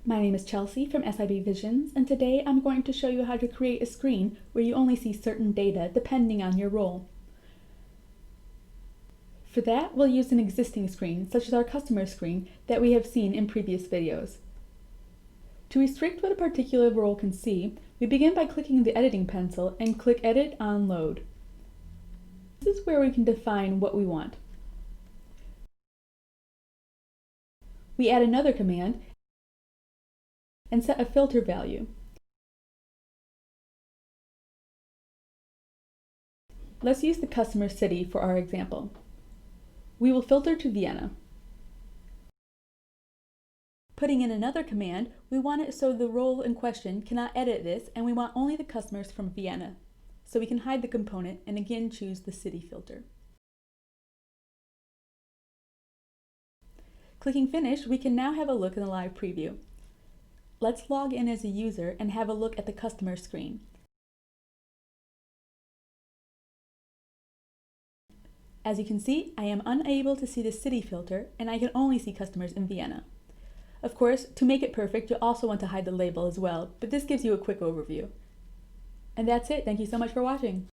My name is Chelsea from SIB Visions, and today I'm going to show you how to create a screen where you only see certain data depending on your role. For that, we'll use an existing screen, such as our customer screen that we have seen in previous videos. To restrict what a particular role can see, we begin by clicking the editing pencil and click Edit on Load. This is where we can define what we want. We add another command and set a filter value. Let's use the customer city for our example. We will filter to Vienna. Putting in another command, we want it so the role in question cannot edit this, and we want only the customers from Vienna. So we can hide the component and again choose the city filter. Clicking Finish, we can now have a look in the live preview. Let's log in as a user and have a look at the customer screen. As you can see, I am unable to see the city filter and I can only see customers in Vienna. Of course, to make it perfect, you'll also want to hide the label as well, but this gives you a quick overview. And that's it. Thank you so much for watching.